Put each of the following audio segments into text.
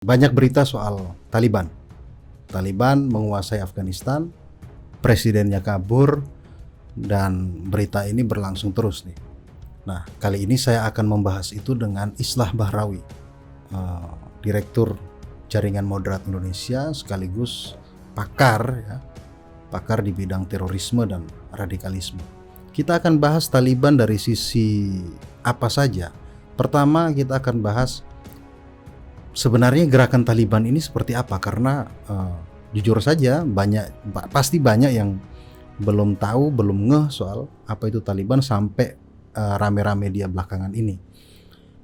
Banyak berita soal Taliban. Taliban menguasai Afghanistan, presidennya kabur, dan berita ini berlangsung terus nih. Nah, kali ini saya akan membahas itu dengan Islah Bahrawi, Direktur Jaringan Moderat Indonesia sekaligus pakar di bidang terorisme dan radikalisme. Kita akan bahas Taliban dari sisi apa saja. Pertama, kita akan bahas sebenarnya gerakan Taliban ini seperti apa, karena jujur saja pasti banyak yang belum tahu, belum ngeh soal apa itu Taliban sampai rame-rame dia belakangan ini.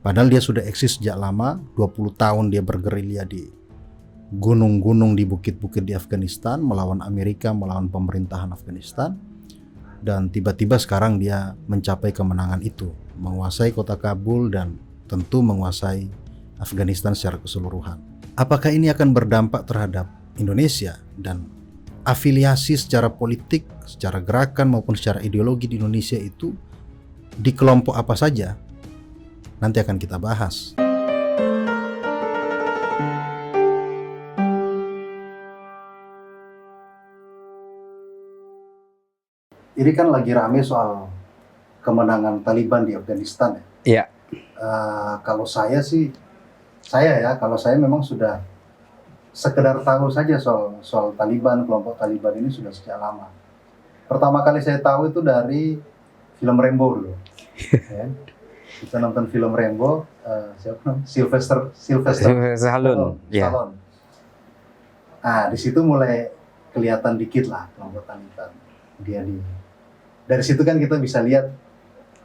Padahal dia sudah eksis sejak lama, 20 tahun dia bergerilya di gunung-gunung, di bukit-bukit di Afghanistan, melawan Amerika, melawan pemerintahan Afghanistan. Dan tiba-tiba sekarang dia mencapai kemenangan itu, menguasai kota Kabul dan tentu menguasai Afghanistan secara keseluruhan. Apakah ini akan berdampak terhadap Indonesia dan afiliasi secara politik, secara gerakan maupun secara ideologi di Indonesia itu di kelompok apa saja? Nanti akan kita bahas. Ini kan lagi rame soal kemenangan Taliban di Afghanistan ya. Iya. Kalau saya memang sudah sekedar tahu saja soal Taliban, kelompok Taliban ini sudah sejak lama. Pertama kali saya tahu itu dari film Rambo dulu. Ya. Kita nonton film Rambo, Sylvester Stallone. Stallone. Nah, di situ mulai kelihatan dikit lah kelompok Taliban. Dari situ kan kita bisa lihat,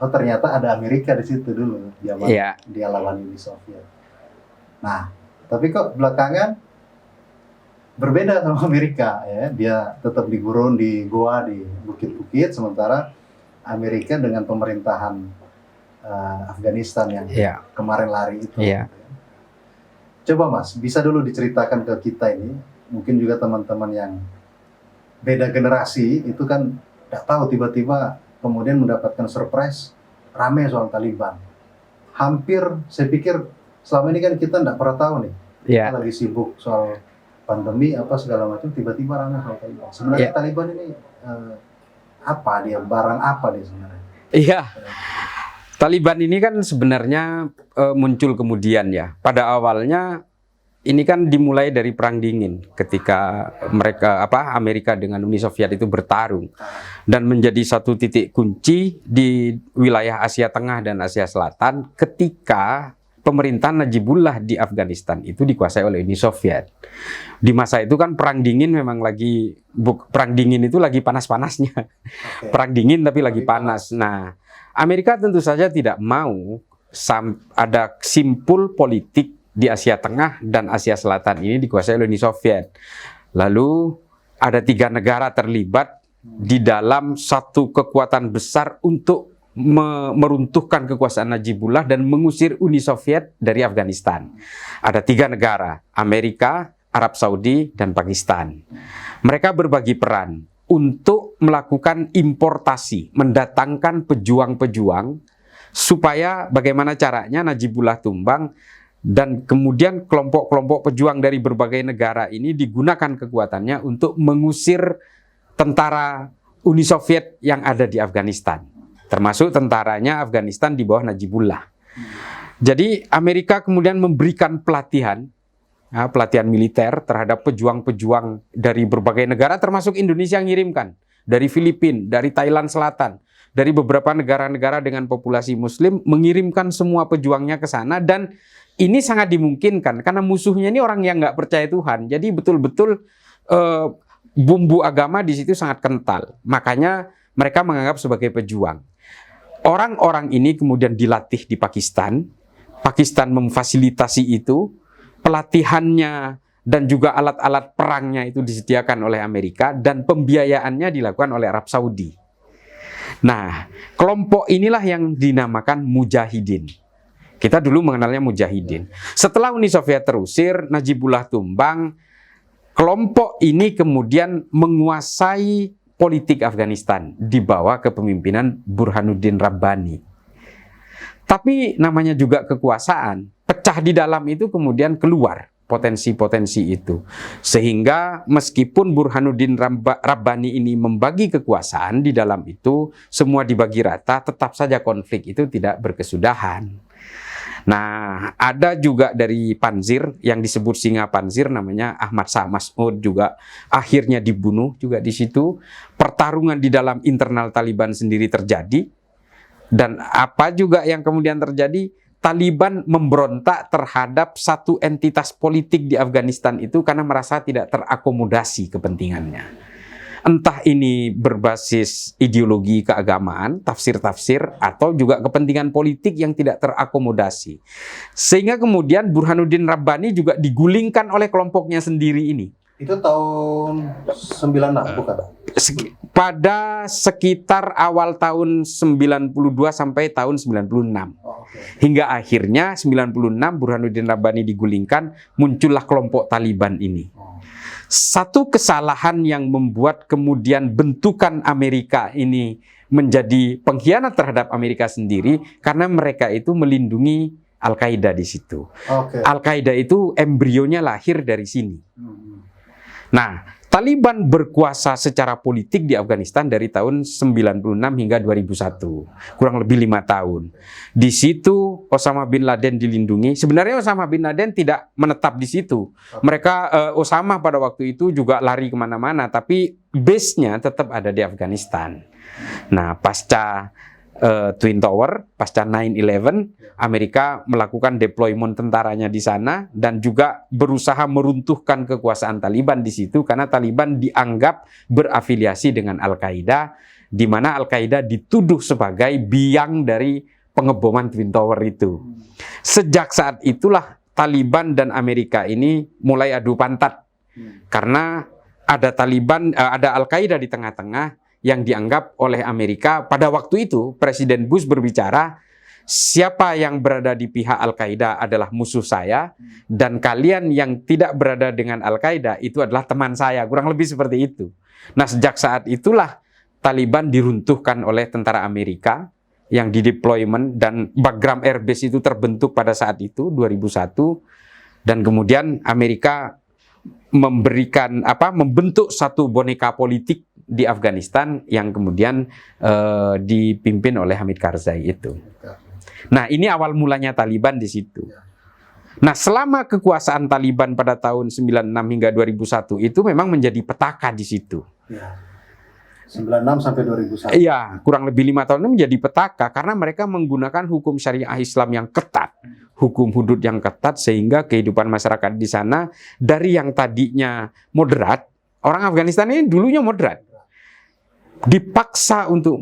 oh ternyata ada Amerika di situ dulu, dia lawan Uni Soviet. Nah, tapi kok belakangan berbeda sama Amerika ya, dia tetap di gurun, di goa, di bukit-bukit, sementara Amerika dengan pemerintahan Afghanistan yang kemarin lari itu. Coba Mas, bisa dulu diceritakan ke kita ini, mungkin juga teman-teman yang beda generasi itu kan nggak tahu, tiba-tiba kemudian mendapatkan surprise rame soal Taliban. Hampir saya pikir selama ini kan kita nggak pernah tahu nih, kita lagi sibuk soal pandemi apa segala macam, tiba-tiba rame soal Taliban. Sebenarnya Taliban ini apa dia, barang apa dia sebenarnya? Iya. Taliban ini kan sebenarnya muncul kemudian ya. Pada awalnya ini kan dimulai dari Perang Dingin ketika Amerika dengan Uni Soviet itu bertarung dan menjadi satu titik kunci di wilayah Asia Tengah dan Asia Selatan ketika pemerintahan Najibullah di Afghanistan itu dikuasai oleh Uni Soviet. Di masa itu kan Perang Dingin memang Perang Dingin itu lagi panas-panasnya. Perang dingin tapi lagi panas. Nah, Amerika tentu saja tidak mau ada simpul politik di Asia Tengah dan Asia Selatan ini dikuasai oleh Uni Soviet. Lalu ada 3 negara terlibat di dalam satu kekuatan besar untuk meruntuhkan kekuasaan Najibullah dan mengusir Uni Soviet dari Afghanistan. Ada 3 negara, Amerika, Arab Saudi, dan Pakistan. Mereka berbagi peran untuk melakukan importasi, mendatangkan pejuang-pejuang supaya bagaimana caranya Najibullah tumbang, dan kemudian kelompok-kelompok pejuang dari berbagai negara ini digunakan kekuatannya untuk mengusir tentara Uni Soviet yang ada di Afghanistan, termasuk tentaranya Afghanistan di bawah Najibullah. Jadi Amerika kemudian memberikan pelatihan militer terhadap pejuang-pejuang dari berbagai negara, termasuk Indonesia yang mengirimkan, dari Filipina, dari Thailand Selatan, dari beberapa negara-negara dengan populasi Muslim, mengirimkan semua pejuangnya ke sana. Dan ini sangat dimungkinkan karena musuhnya ini orang yang nggak percaya Tuhan. Jadi betul-betul bumbu agama di situ sangat kental. Makanya mereka menganggap sebagai pejuang. Orang-orang ini kemudian dilatih di Pakistan. Pakistan memfasilitasi itu. Pelatihannya dan juga alat-alat perangnya itu disediakan oleh Amerika dan pembiayaannya dilakukan oleh Arab Saudi. Nah, kelompok inilah yang dinamakan Mujahidin. Kita dulu mengenalnya Mujahidin. Setelah Uni Soviet terusir, Najibullah tumbang, kelompok ini kemudian menguasai politik Afghanistan di bawah kepemimpinan Burhanuddin Rabbani. Tapi namanya juga kekuasaan, pecah di dalam itu kemudian keluar potensi-potensi itu. Sehingga meskipun Burhanuddin Rabbani ini membagi kekuasaan di dalam itu, semua dibagi rata, tetap saja konflik itu tidak berkesudahan. Nah, ada juga dari Panzir yang disebut Singa Panzir, namanya Ahmad Shah Mas'ud, juga akhirnya dibunuh juga di situ. Pertarungan di dalam internal Taliban sendiri terjadi. Dan apa juga yang kemudian terjadi? Taliban memberontak terhadap satu entitas politik di Afghanistan itu karena merasa tidak terakomodasi kepentingannya. Entah ini berbasis ideologi keagamaan, tafsir-tafsir, atau juga kepentingan politik yang tidak terakomodasi. Sehingga kemudian Burhanuddin Rabbani juga digulingkan oleh kelompoknya sendiri ini. Itu tahun 96, bukan? Pada sekitar awal tahun 92 sampai tahun 96. Hingga akhirnya 96 Burhanuddin Rabbani digulingkan, muncullah kelompok Taliban ini. Satu kesalahan yang membuat kemudian bentukan Amerika ini menjadi pengkhianat terhadap Amerika sendiri karena mereka itu melindungi Al-Qaeda di situ. Al-Qaeda itu embrionya lahir dari sini. Nah, Taliban berkuasa secara politik di Afghanistan dari tahun 96 hingga 2001, kurang lebih 5 tahun. Di situ Osama bin Laden dilindungi. Sebenarnya Osama bin Laden tidak menetap di situ. Mereka Osama pada waktu itu juga lari kemana-mana, tapi base-nya tetap ada di Afghanistan. Nah, pasca Twin Tower, pasca 9/11, Amerika melakukan deployment tentaranya di sana dan juga berusaha meruntuhkan kekuasaan Taliban di situ karena Taliban dianggap berafiliasi dengan Al-Qaeda, di mana Al-Qaeda dituduh sebagai biang dari pengeboman Twin Tower itu. Sejak saat itulah Taliban dan Amerika ini mulai adu pantat karena ada Taliban, ada Al-Qaeda di tengah-tengah yang dianggap oleh Amerika. Pada waktu itu Presiden Bush berbicara, siapa yang berada di pihak Al-Qaeda adalah musuh saya, dan kalian yang tidak berada dengan Al-Qaeda itu adalah teman saya, kurang lebih seperti itu. Nah, sejak saat itulah Taliban diruntuhkan oleh tentara Amerika yang dideployment, dan Bagram Air Base itu terbentuk pada saat itu 2001, dan kemudian Amerika membentuk satu boneka politik di Afghanistan yang kemudian dipimpin oleh Hamid Karzai itu. Nah, ini awal mulanya Taliban di situ. Nah, selama kekuasaan Taliban pada tahun 96 hingga 2001 itu memang menjadi petaka di situ. 96 sampai 2001. Iya, kurang lebih 5 tahun ini menjadi petaka karena mereka menggunakan hukum syariah Islam yang ketat, hukum hudud yang ketat, sehingga kehidupan masyarakat di sana dari yang tadinya moderat, orang Afghanistan ini dulunya moderat, dipaksa untuk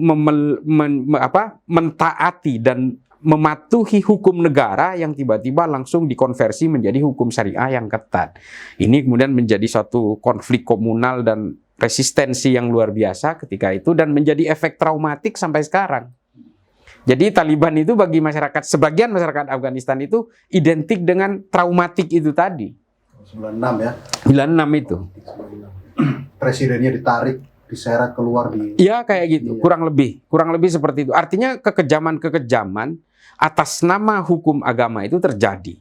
mentaati dan mematuhi hukum negara yang tiba-tiba langsung dikonversi menjadi hukum syariah yang ketat. Ini kemudian menjadi suatu konflik komunal dan resistensi yang luar biasa ketika itu, dan menjadi efek traumatik sampai sekarang. Jadi Taliban itu bagi masyarakat, sebagian masyarakat Afghanistan itu identik dengan traumatik itu tadi. 96 ya? 96 itu. Presidennya ditarik, diseret keluar di... Iya, kayak gitu, kurang lebih seperti itu. Artinya kekejaman-kekejaman atas nama hukum agama itu terjadi.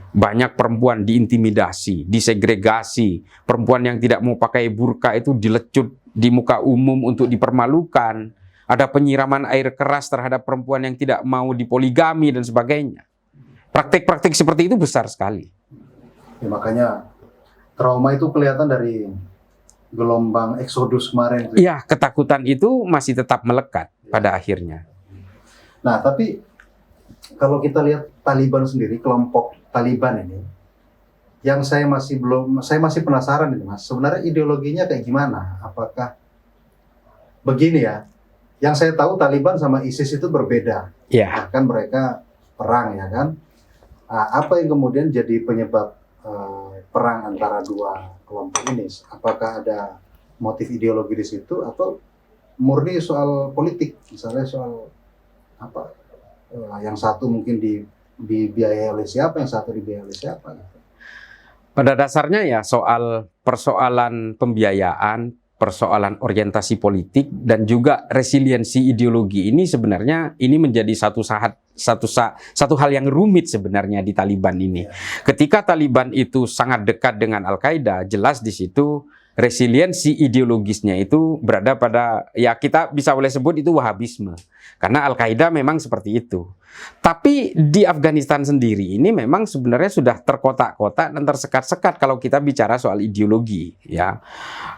Banyak perempuan diintimidasi, disegregasi, perempuan yang tidak mau pakai burka itu dilecut di muka umum untuk dipermalukan. Ada penyiraman air keras terhadap perempuan yang tidak mau dipoligami dan sebagainya. Praktik-praktik seperti itu besar sekali. Ya, makanya trauma itu kelihatan dari gelombang eksodus kemarin. Iya, ketakutan itu masih tetap melekat pada akhirnya. Nah, tapi kalau kita lihat Taliban sendiri, kelompok Taliban ini, yang saya masih penasaran ini, Mas. Sebenarnya ideologinya kayak gimana? Apakah begini ya? Yang saya tahu Taliban sama ISIS itu berbeda. Ya. Bahkan mereka perang, ya kan? Nah, apa yang kemudian jadi penyebab perang antara dua kelompok ini? Apakah ada motif ideologi di situ atau murni soal politik? Misalnya soal apa? Yang satu mungkin dibiayai oleh siapa, yang satu dibiayai oleh siapa? Gitu. Pada dasarnya ya soal persoalan pembiayaan, persoalan orientasi politik dan juga resiliensi ideologi ini sebenarnya ini menjadi satu hal yang rumit sebenarnya di Taliban ini. Ketika Taliban itu sangat dekat dengan Al-Qaeda, jelas di situ resiliensi ideologisnya itu berada pada, ya kita bisa boleh sebut itu Wahabisme. Karena Al-Qaeda memang seperti itu. Tapi di Afghanistan sendiri ini memang sebenarnya sudah terkotak-kotak dan tersekat-sekat kalau kita bicara soal ideologi, ya.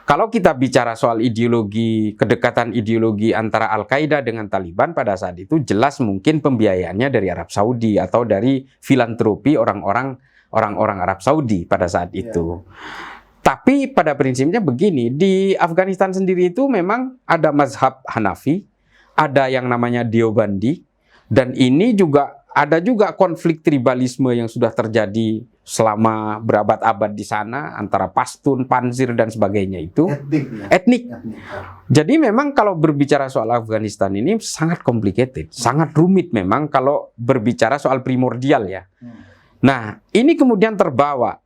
Kalau kita bicara soal ideologi, kedekatan ideologi antara Al-Qaeda dengan Taliban pada saat itu jelas mungkin pembiayaannya dari Arab Saudi atau dari filantropi orang-orang Arab Saudi pada saat itu. Tapi pada prinsipnya begini, di Afghanistan sendiri itu memang ada mazhab Hanafi, ada yang namanya Deobandi, dan ini juga ada juga konflik tribalisme yang sudah terjadi selama berabad-abad di sana antara Pashtun, Panjshir dan sebagainya itu. Etnik. Jadi memang kalau berbicara soal Afghanistan ini sangat complicated, sangat rumit memang kalau berbicara soal primordial ya. Nah, ini kemudian terbawa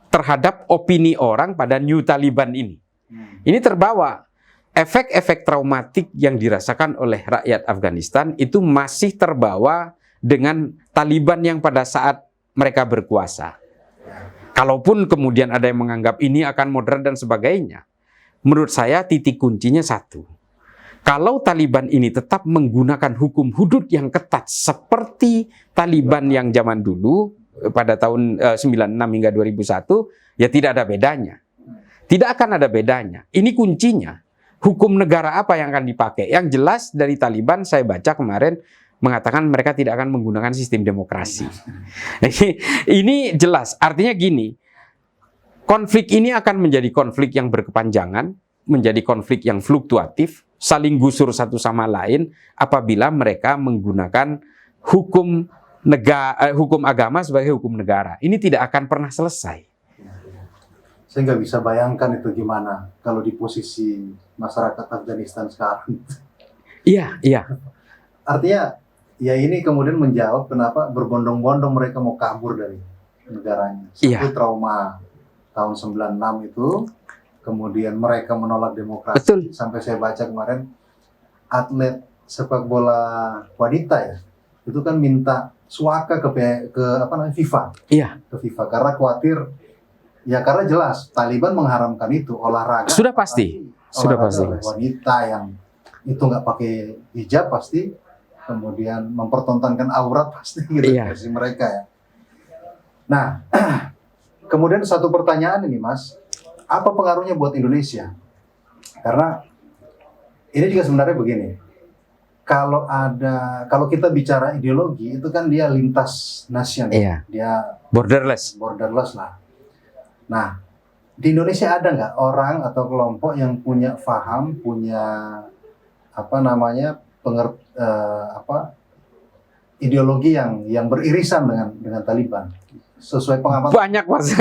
terhadap opini orang pada New Taliban ini. Ini terbawa. Efek-efek traumatik yang dirasakan oleh rakyat Afghanistan itu masih terbawa dengan Taliban yang pada saat mereka berkuasa. Kalaupun kemudian ada yang menganggap ini akan modern dan sebagainya, menurut saya titik kuncinya satu. Kalau Taliban ini tetap menggunakan hukum hudud yang ketat seperti Taliban yang zaman dulu pada tahun 96 hingga 2001, ya tidak ada bedanya. Tidak akan ada bedanya. Ini kuncinya. Hukum negara apa yang akan dipakai? Yang jelas dari Taliban saya baca kemarin mengatakan mereka tidak akan menggunakan sistem demokrasi. Ini jelas. Artinya gini, konflik ini akan menjadi konflik yang berkepanjangan, menjadi konflik yang fluktuatif, saling gusur satu sama lain apabila mereka menggunakan hukum agama sebagai hukum negara. Ini tidak akan pernah selesai. Saya nggak bisa bayangkan itu gimana kalau di posisi masyarakat Afghanistan sekarang. Iya. Artinya, ya ini kemudian menjawab kenapa berbondong-bondong mereka mau kabur dari negaranya. Satu trauma tahun 96 itu, kemudian mereka menolak demokrasi. Betul. Sampai saya baca kemarin, atlet sepak bola wanita ya, itu kan minta suaka ke FIFA. Iya. Ke FIFA karena khawatir. Ya karena jelas Taliban mengharamkan itu olahraga. Sudah pasti. Wanita yang itu nggak pakai hijab pasti, kemudian mempertontonkan aurat pasti gitu versi mereka ya. Nah, kemudian satu pertanyaan ini Mas, apa pengaruhnya buat Indonesia? Karena ini juga sebenarnya begini. Kalau kita bicara ideologi itu kan dia lintas nasional. Iya. Dia borderless lah. Nah, di Indonesia ada nggak orang atau kelompok yang punya paham, punya ideologi yang beririsan dengan Taliban sesuai pengamatan? Banyak Mas,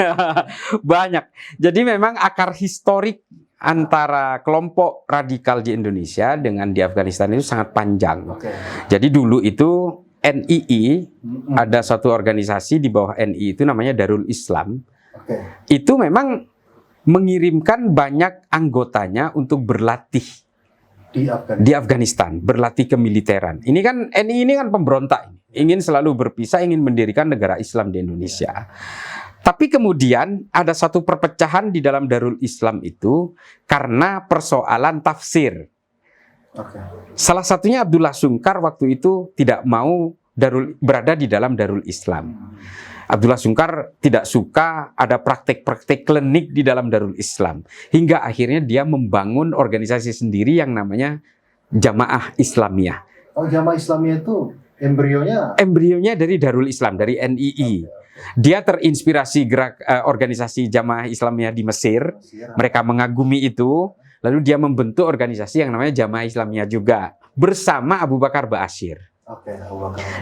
banyak. Jadi memang akar historik antara kelompok radikal di Indonesia dengan di Afghanistan itu sangat panjang. Jadi dulu itu NII, ada suatu organisasi di bawah NII itu namanya Darul Islam. Itu memang mengirimkan banyak anggotanya untuk berlatih di Afghanistan, berlatih kemiliteran. Ini kan NII ini kan pemberontak, ingin selalu berpisah, ingin mendirikan negara Islam di Indonesia. Tapi kemudian ada satu perpecahan di dalam Darul Islam itu karena persoalan tafsir. Salah satunya Abdullah Sungkar waktu itu tidak mau berada di dalam Darul Islam. Abdullah Sungkar tidak suka ada praktek-praktek klinik di dalam Darul Islam. Hingga akhirnya dia membangun organisasi sendiri yang namanya Jamaah Islamiyah. Oh, Jamaah Islamiyah itu embrionya? Embrionya dari Darul Islam, dari NII. Dia terinspirasi organisasi Jamaah Islamiyah di Mesir. Mereka mengagumi itu. Lalu dia membentuk organisasi yang namanya Jamaah Islamiyah juga. Bersama Abu Bakar Ba'asyir.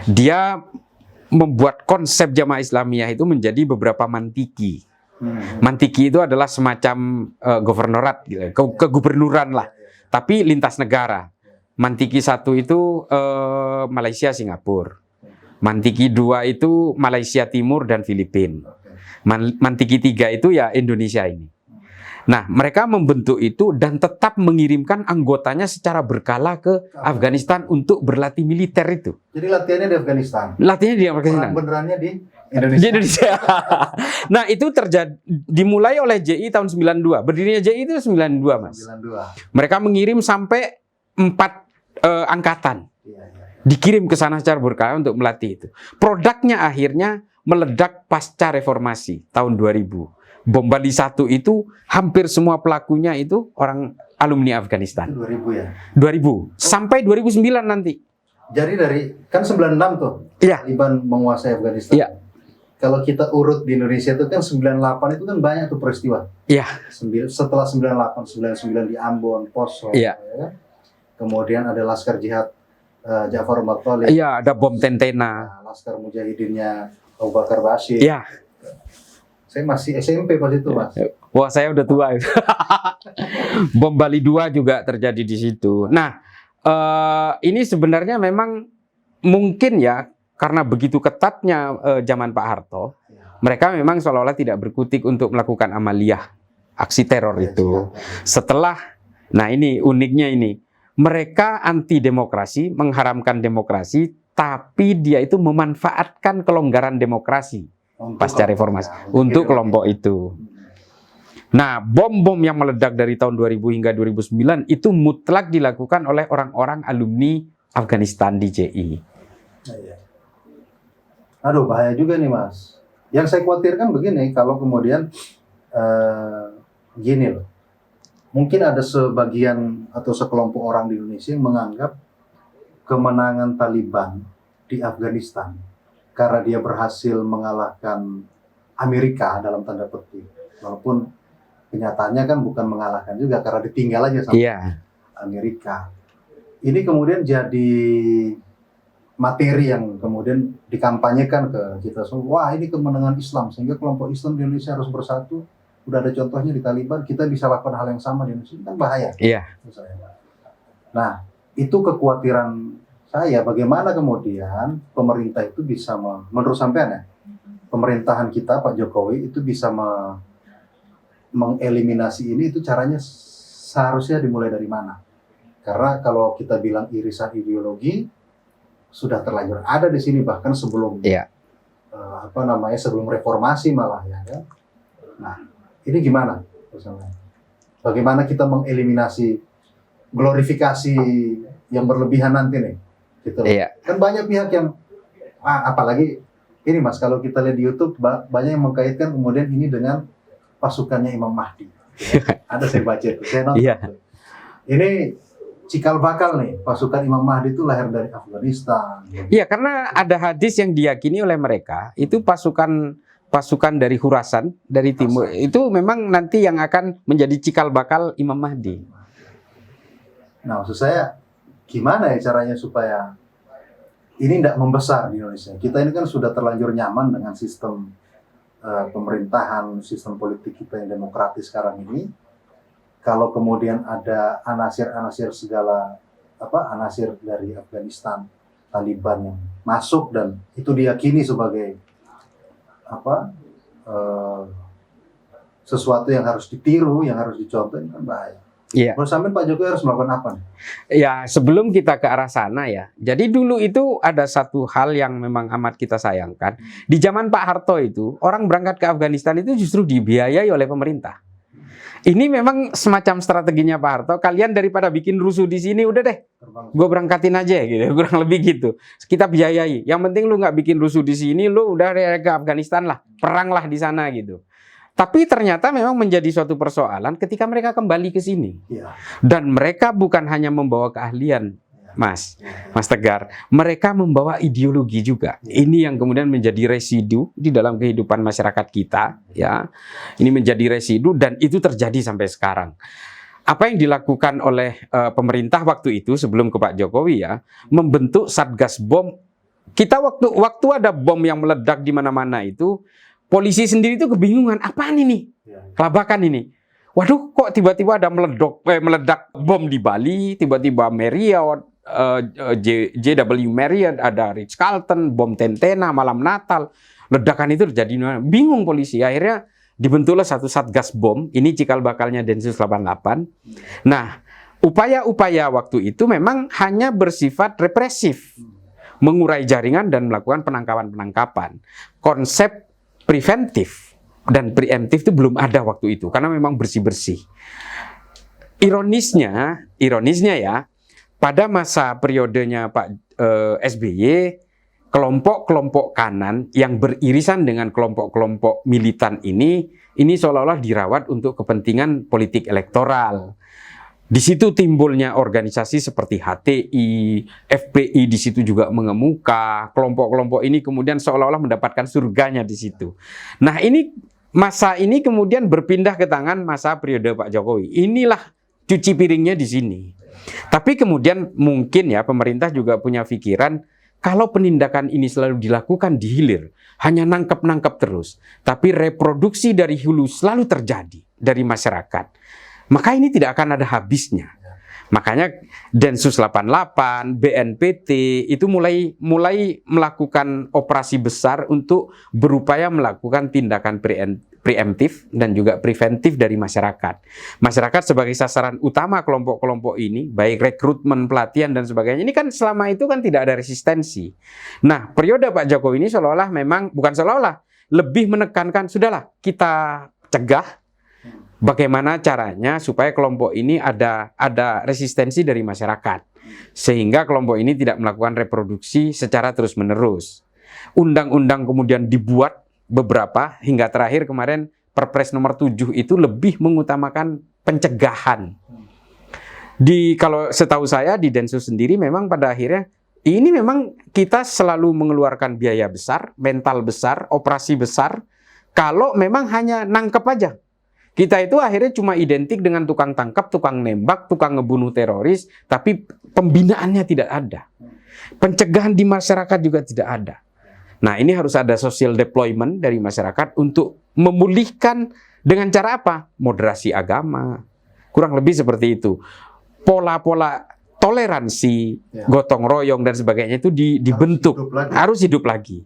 Dia membuat konsep Jamaah Islamiyah itu menjadi beberapa mantiki. Mantiki itu adalah semacam governorat, kegubernuran lah, tapi lintas negara. Mantiki 1 itu Malaysia, Singapura. Mantiki 2 itu Malaysia Timur dan Filipina. Mantiki 3 itu ya Indonesia ini. Nah, mereka membentuk itu dan tetap mengirimkan anggotanya secara berkala ke Afghanistan untuk berlatih militer itu. Jadi latihannya di Afghanistan. Latihannya di Afghanistan. Perang benerannya di Di Indonesia. Indonesia. Nah, itu dimulai oleh JI tahun 92. Berdirinya JI itu 92, Mas. 92. Mereka mengirim sampai 4 angkatan. Iya, iya. Dikirim ke sana secara berkala untuk melatih itu. Produknya akhirnya meledak pasca reformasi tahun 2000. Bom Bali 1 itu hampir semua pelakunya itu orang alumni Afghanistan. Itu 2000 ya. 2000 sampai 2009 nanti. Jadi dari kan 96 tuh Iya. Taliban menguasai Afghanistan. Iya. Kalau kita urut di Indonesia itu kan 98 itu kan banyak tuh peristiwa. Iya. Setelah 98, 99 di Ambon, Poso. Iya. Ya. Kemudian ada Laskar Jihad Ja'far Mattolib. Iya, ada bom Tentena. Laskar Mujahidinnya Abu Bakar Bashir. Iya. Saya masih SMP pas itu, Mas. Wah, saya udah tua. Bom Bali 2 juga terjadi di situ. Nah, ini sebenarnya memang mungkin ya karena begitu ketatnya zaman Pak Harto, mereka memang seolah-olah tidak berkutik untuk melakukan amaliyah aksi teror itu. Setelah, nah ini uniknya ini, mereka anti demokrasi, mengharamkan demokrasi, tapi dia itu memanfaatkan kelonggaran demokrasi pasca reformasi untuk kelompok itu. Nah, bom-bom yang meledak dari tahun 2000 hingga 2009 itu mutlak dilakukan oleh orang-orang alumni Afghanistan di JI. Aduh, bahaya juga nih, Mas. Yang saya khawatirkan begini, kalau kemudian gini loh, mungkin ada sebagian atau sekelompok orang di Indonesia yang menganggap kemenangan Taliban di Afghanistan karena dia berhasil mengalahkan Amerika dalam tanda petik, walaupun kenyataannya kan bukan mengalahkan juga karena ditinggal aja sama Amerika. Ini kemudian jadi materi yang kemudian dikampanyekan ke kita semua. Wah, ini kemenangan Islam sehingga kelompok Islam di Indonesia harus bersatu. Udah ada contohnya di Taliban, kita bisa lakukan hal yang sama di Indonesia. Ini kan bahaya. Iya. Nah, itu kekhawatiran saya, bagaimana kemudian pemerintah itu bisa, menurut sampean ya, pemerintahan kita Pak Jokowi itu bisa mengeliminasi ini, itu caranya seharusnya dimulai dari mana? Karena kalau kita bilang irisan ideologi sudah terlanjur ada di sini bahkan sebelum sebelum reformasi malah ya kan. Nah, ini gimana? Bagaimana kita mengeliminasi glorifikasi yang berlebihan nanti nih? Gitu. Kan banyak pihak yang apalagi ini, Mas, kalau kita lihat di YouTube banyak yang mengkaitkan kemudian ini dengan pasukannya Imam Mahdi. Ya. Ada saya baca itu, saya nonton. Ini cikal bakal nih, pasukan Imam Mahdi itu lahir dari Afghanistan. Iya, karena ada hadis yang diyakini oleh mereka itu pasukan dari Khurasan dari timur itu memang nanti yang akan menjadi cikal bakal Imam Mahdi. Nah, maksud saya gimana ya caranya supaya ini tidak membesar di Indonesia? Kita ini kan sudah terlanjur nyaman dengan sistem pemerintahan, sistem politik kita yang demokratis sekarang ini. Kalau kemudian ada anasir-anasir anasir dari Afghanistan, Taliban yang masuk dan itu diyakini sebagai sesuatu yang harus ditiru, yang harus dicontoh, ini kan bahaya. Iya. Menurut sampean Pak Jokowi harus melakukan apa nih? Ya, sebelum kita ke arah sana ya. Jadi dulu itu ada satu hal yang memang amat kita sayangkan. Di zaman Pak Harto itu, orang berangkat ke Afghanistan itu justru dibiayai oleh pemerintah. Ini memang semacam strateginya Pak Harto. Kalian daripada bikin rusuh di sini, udah deh, gue berangkatin aja gitu. Kurang lebih gitu. Kita biayai. Yang penting lu nggak bikin rusuh di sini, lu udah ke Afghanistan lah, peranglah di sana gitu. Tapi ternyata memang menjadi suatu persoalan ketika mereka kembali ke sini. Dan mereka bukan hanya membawa keahlian, Mas Tegar. Mereka membawa ideologi juga. Ini yang kemudian menjadi residu di dalam kehidupan masyarakat kita. Ya, ini menjadi residu dan itu terjadi sampai sekarang. Apa yang dilakukan oleh pemerintah waktu itu sebelum ke Pak Jokowi ya, membentuk Satgas Bom. Kita waktu ada bom yang meledak di mana-mana itu, polisi sendiri itu kebingungan, apaan ini? Kelabakan ini. Waduh, kok tiba-tiba ada meledak bom di Bali, tiba-tiba Marriott, JW Marriott, ada Ritz-Carlton, bom Tentena, malam Natal. Ledakan itu terjadi, bingung polisi. Akhirnya dibentuklah satu satgas bom, ini cikal bakalnya Densus 88. Nah, upaya-upaya waktu itu memang hanya bersifat represif, mengurai jaringan dan melakukan penangkapan-penangkapan. Konsep preventif dan preemptif itu belum ada waktu itu, karena memang bersih-bersih. Ironisnya ya, pada masa periodenya Pak SBY, kelompok-kelompok kanan yang beririsan dengan kelompok-kelompok militan ini seolah-olah dirawat untuk kepentingan politik elektoral. Di situ timbulnya organisasi seperti HTI, FPI di situ juga mengemuka. Kelompok-kelompok ini kemudian seolah-olah mendapatkan surganya di situ. Nah, masa ini kemudian berpindah ke tangan masa periode Pak Jokowi. Inilah cuci piringnya di sini. Tapi kemudian mungkin ya pemerintah juga punya pikiran, kalau penindakan ini selalu dilakukan di hilir, hanya nangkep-nangkep terus, tapi reproduksi dari hulu selalu terjadi dari masyarakat, maka ini tidak akan ada habisnya. Makanya Densus 88, BNPT itu mulai melakukan operasi besar untuk berupaya melakukan tindakan preemptif dan juga preventif dari masyarakat. Masyarakat sebagai sasaran utama kelompok-kelompok ini, baik rekrutmen, pelatihan dan sebagainya, ini kan selama itu kan tidak ada resistensi. Nah, periode Pak Jokowi ini seolah-olah memang, bukan seolah-olah, lebih menekankan, sudahlah kita cegah. Bagaimana caranya supaya kelompok ini ada resistensi dari masyarakat, sehingga kelompok ini tidak melakukan reproduksi secara terus-menerus. Undang-undang kemudian dibuat beberapa, hingga terakhir kemarin Perpres nomor 7 itu lebih mengutamakan pencegahan. Kalau setahu saya di Densus sendiri memang pada akhirnya ini memang kita selalu mengeluarkan biaya besar, mental besar, operasi besar, kalau memang hanya nangkep aja. Kita itu akhirnya cuma identik dengan tukang tangkap, tukang nembak, tukang ngebunuh teroris, tapi pembinaannya tidak ada. Pencegahan di masyarakat juga tidak ada. Nah, ini harus ada social deployment dari masyarakat untuk memulihkan dengan cara apa? Moderasi agama. Kurang lebih seperti itu. Pola-pola toleransi, gotong royong dan sebagainya itu dibentuk, harus hidup lagi.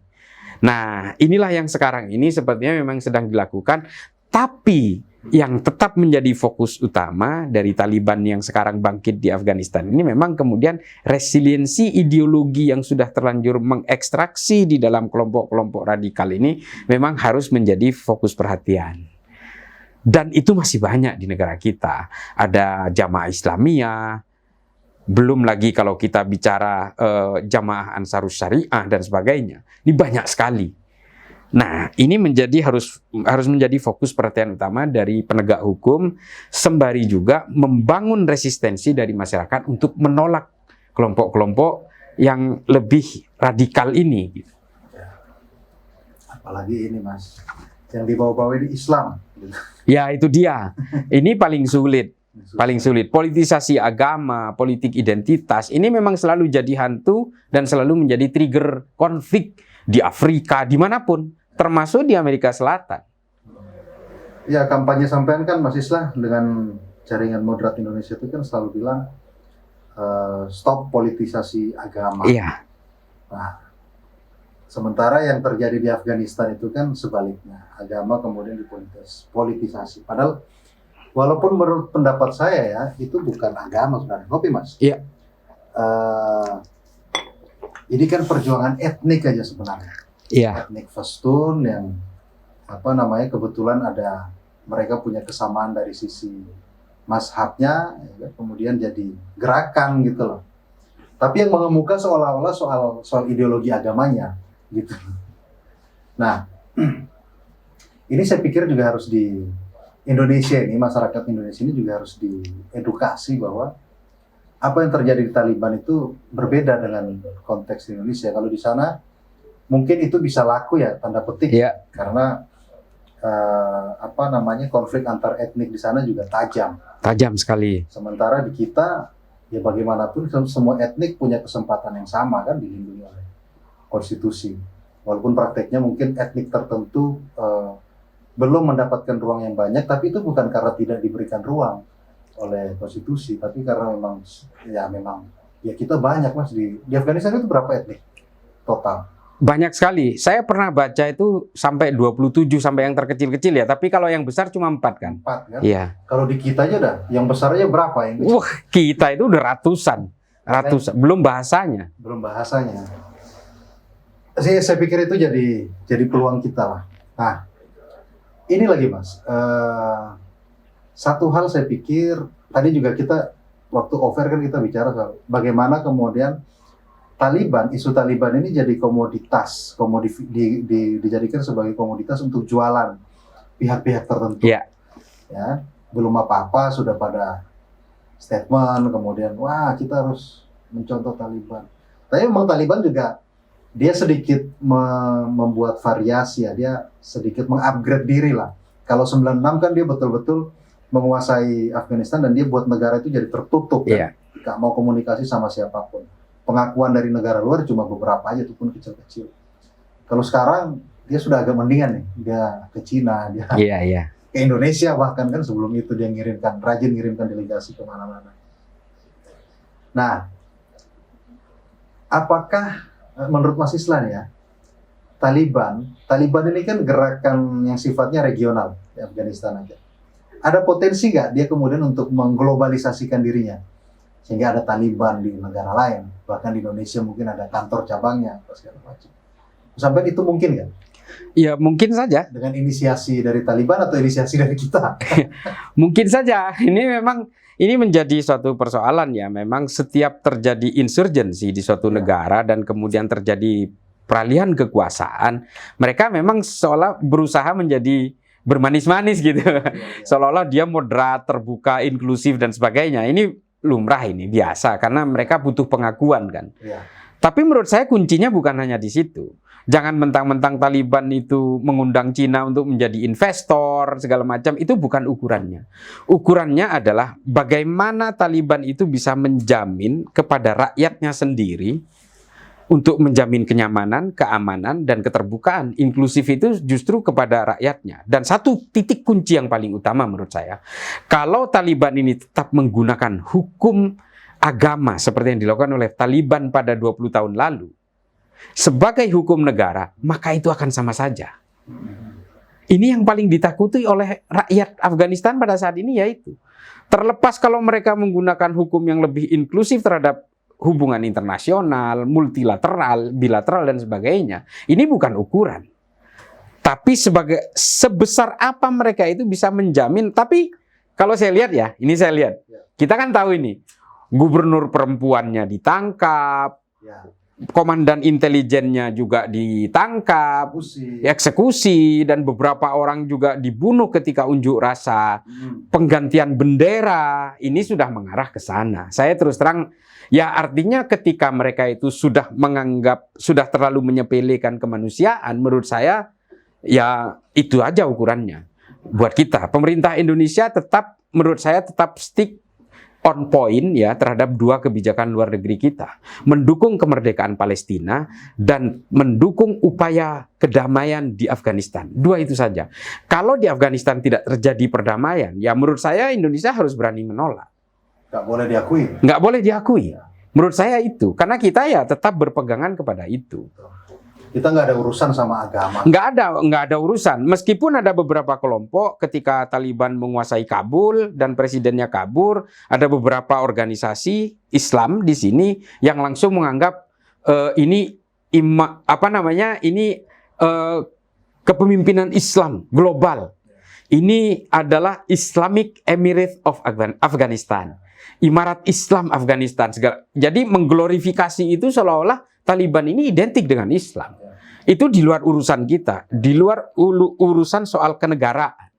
Nah, inilah yang sekarang ini sepertinya memang sedang dilakukan, tapi yang tetap menjadi fokus utama dari Taliban yang sekarang bangkit di Afghanistan ini memang kemudian resiliensi ideologi yang sudah terlanjur mengekstraksi di dalam kelompok-kelompok radikal ini memang harus menjadi fokus perhatian. Dan itu masih banyak di negara kita. Ada Jamaah Islamiyah, belum lagi kalau kita bicara Jamaah Ansarus Syariah dan sebagainya. Ini banyak sekali. Nah, ini harus menjadi fokus perhatian utama dari penegak hukum, sembari juga membangun resistensi dari masyarakat untuk menolak kelompok-kelompok yang lebih radikal ini. Apalagi ini Mas, yang dibawa-bawa ini Islam. Ya, itu dia. Ini paling sulit. Paling sulit. Politisasi agama, politik identitas, ini memang selalu jadi hantu dan selalu menjadi trigger konflik di Afrika, dimanapun. Termasuk di Amerika Selatan. Ya, kampanye sampean kan Mas Islah dengan jaringan moderat Indonesia itu kan selalu bilang stop politisasi agama. Iya. Nah, sementara yang terjadi di Afghanistan itu kan sebaliknya, agama kemudian dipolitisasi. Padahal walaupun menurut pendapat saya ya, itu bukan agama sebenarnya. Kopi Mas. Iya. Ini kan perjuangan etnik aja sebenarnya. Iya. Etnik Pashtun yang kebetulan mereka punya kesamaan dari sisi mazhabnya, ya, kemudian jadi gerakan gitu loh. Tapi yang mengemuka seolah-olah soal ideologi agamanya gitu. Nah, ini saya pikir juga harus di Indonesia ini, masyarakat Indonesia ini juga harus diedukasi bahwa apa yang terjadi di Taliban itu berbeda dengan konteks di Indonesia. Kalau di sana mungkin itu bisa laku ya, tanda petik, karena konflik antar etnik di sana juga tajam sekali. Sementara di kita ya bagaimanapun semua etnik punya kesempatan yang sama kan, dilindungi oleh konstitusi. Walaupun prakteknya mungkin etnik tertentu belum mendapatkan ruang yang banyak, tapi itu bukan karena tidak diberikan ruang oleh konstitusi, tapi karena memang kita banyak Mas di Afghanistan itu berapa etnik total? Banyak sekali. Saya pernah baca itu sampai 27 sampai yang terkecil-kecil ya. Tapi kalau yang besar cuma 4 kan. 4 kan? Iya. Kalau di kita aja udah, yang besarnya berapa yang kecil? Wah, kita itu udah ratusan. Belum bahasanya. Belum bahasanya. Saya pikir itu jadi peluang kita lah. Nah, ini lagi Mas. Satu hal saya pikir, tadi juga kita waktu offer kan kita bicara soal bagaimana kemudian isu Taliban ini jadi komoditas, dijadikan sebagai komoditas untuk jualan pihak-pihak tertentu. Iya. Ya, belum apa-apa sudah pada statement, kemudian wah kita harus mencontoh Taliban. Tapi memang Taliban juga dia sedikit membuat variasi ya, dia sedikit mengupgrade diri lah. Kalau 96 kan dia betul-betul menguasai Afghanistan dan dia buat negara itu jadi tertutup, kan? Gak mau komunikasi sama siapapun. Pengakuan dari negara luar cuma beberapa aja, itu pun kecil-kecil. Kalau sekarang dia sudah agak mendingan nih, dia ke Cina, dia ke Indonesia bahkan kan sebelum itu dia rajin ngirimkan delegasi kemana-mana. Nah, apakah menurut Mas Islan ya, Taliban ini kan gerakan yang sifatnya regional di Afghanistan aja. Ada potensi nggak dia kemudian untuk mengglobalisasikan dirinya? Sehingga ada Taliban di negara lain, bahkan di Indonesia mungkin ada kantor cabangnya, apa segala macam. Sampai itu mungkin nggak? Ya mungkin saja. Dengan inisiasi dari Taliban atau inisiasi dari kita? Mungkin saja. Ini menjadi suatu persoalan ya. Memang setiap terjadi insurgensi di suatu negara dan kemudian terjadi peralihan kekuasaan, mereka memang seolah berusaha menjadi bermanis-manis gitu. Seolah-olah dia moderat, terbuka, inklusif dan sebagainya. Ini lumrah, ini biasa karena mereka butuh pengakuan kan. Tapi menurut saya kuncinya bukan hanya di situ. Jangan mentang-mentang Taliban itu mengundang Cina untuk menjadi investor segala macam, itu bukan ukurannya. Ukurannya adalah bagaimana Taliban itu bisa menjamin kepada rakyatnya sendiri untuk menjamin kenyamanan, keamanan, dan keterbukaan. Inklusif itu justru kepada rakyatnya. Dan satu titik kunci yang paling utama menurut saya, kalau Taliban ini tetap menggunakan hukum agama seperti yang dilakukan oleh Taliban pada 20 tahun lalu, sebagai hukum negara, maka itu akan sama saja. Ini yang paling ditakuti oleh rakyat Afghanistan pada saat ini, yaitu terlepas kalau mereka menggunakan hukum yang lebih inklusif terhadap hubungan internasional, multilateral, bilateral dan sebagainya. Ini bukan ukuran. Tapi sebesar apa mereka itu bisa menjamin. Tapi kalau saya lihat ya, ini saya lihat. Kita kan tahu ini, gubernur perempuannya ditangkap, komandan intelijennya juga ditangkap, eksekusi, dan beberapa orang juga dibunuh ketika unjuk rasa. Penggantian bendera, ini sudah mengarah ke sana. Saya terus terang, ya artinya ketika mereka itu sudah terlalu menyepelekan kemanusiaan, menurut saya, ya itu aja ukurannya. Buat kita, pemerintah Indonesia menurut saya tetap stick on point ya terhadap dua kebijakan luar negeri kita, mendukung kemerdekaan Palestina dan mendukung upaya kedamaian di Afghanistan. Dua itu saja. Kalau di Afghanistan tidak terjadi perdamaian, ya menurut saya Indonesia harus berani menolak. Nggak boleh diakui. Nggak boleh diakui. Menurut saya itu, karena kita ya tetap berpegangan kepada itu. Kita nggak ada urusan sama agama. Nggak ada urusan. Meskipun ada beberapa kelompok ketika Taliban menguasai Kabul dan presidennya kabur, ada beberapa organisasi Islam di sini yang langsung menganggap ini kepemimpinan Islam global. Ini adalah Islamic Emirate of Afghanistan, Imarat Islam Afghanistan. Jadi mengglorifikasi itu seolah-olah Taliban ini identik dengan Islam. Itu di luar urusan kita, di luar urusan soal kenegaraan.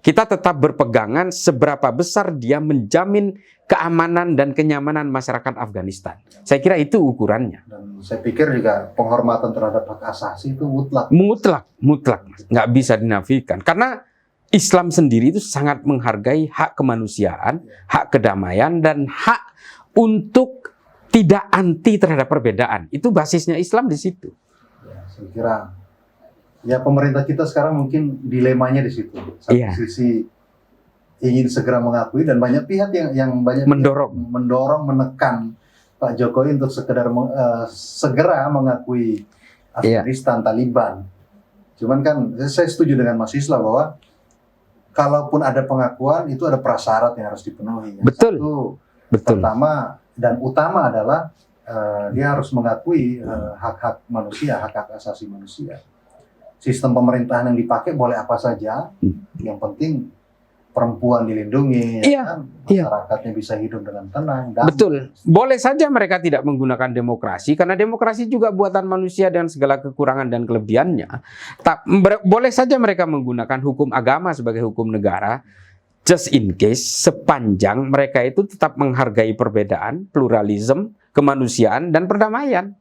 Kita tetap berpegangan seberapa besar dia menjamin keamanan dan kenyamanan masyarakat Afghanistan. Saya kira itu ukurannya. Dan saya pikir juga penghormatan terhadap hak asasi itu mutlak. Mutlak. Nggak bisa dinafikan. Karena Islam sendiri itu sangat menghargai hak kemanusiaan, hak kedamaian, dan hak untuk tidak anti terhadap perbedaan. Itu basisnya Islam di situ. Ya, saya kira ya pemerintah kita sekarang mungkin dilemanya di situ. Satu sisi ingin segera mengakui dan banyak pihak yang banyak mendorong, menekan Pak Jokowi untuk segera mengakui Afghanistan, Taliban. Cuman kan saya setuju dengan Mas Isla bahwa kalaupun ada pengakuan itu ada prasyarat yang harus dipenuhi. Betul. Betul. Pertama dan utama adalah dia harus mengakui hak-hak manusia, hak-hak asasi manusia. Sistem pemerintahan yang dipakai boleh apa saja, yang penting perempuan dilindungi, masyarakatnya bisa hidup dengan tenang. Betul. Boleh saja mereka tidak menggunakan demokrasi, karena demokrasi juga buatan manusia dengan segala kekurangan dan kelebihannya. Boleh saja mereka menggunakan hukum agama sebagai hukum negara, just in case, sepanjang mereka itu tetap menghargai perbedaan, pluralisme, kemanusiaan, dan perdamaian.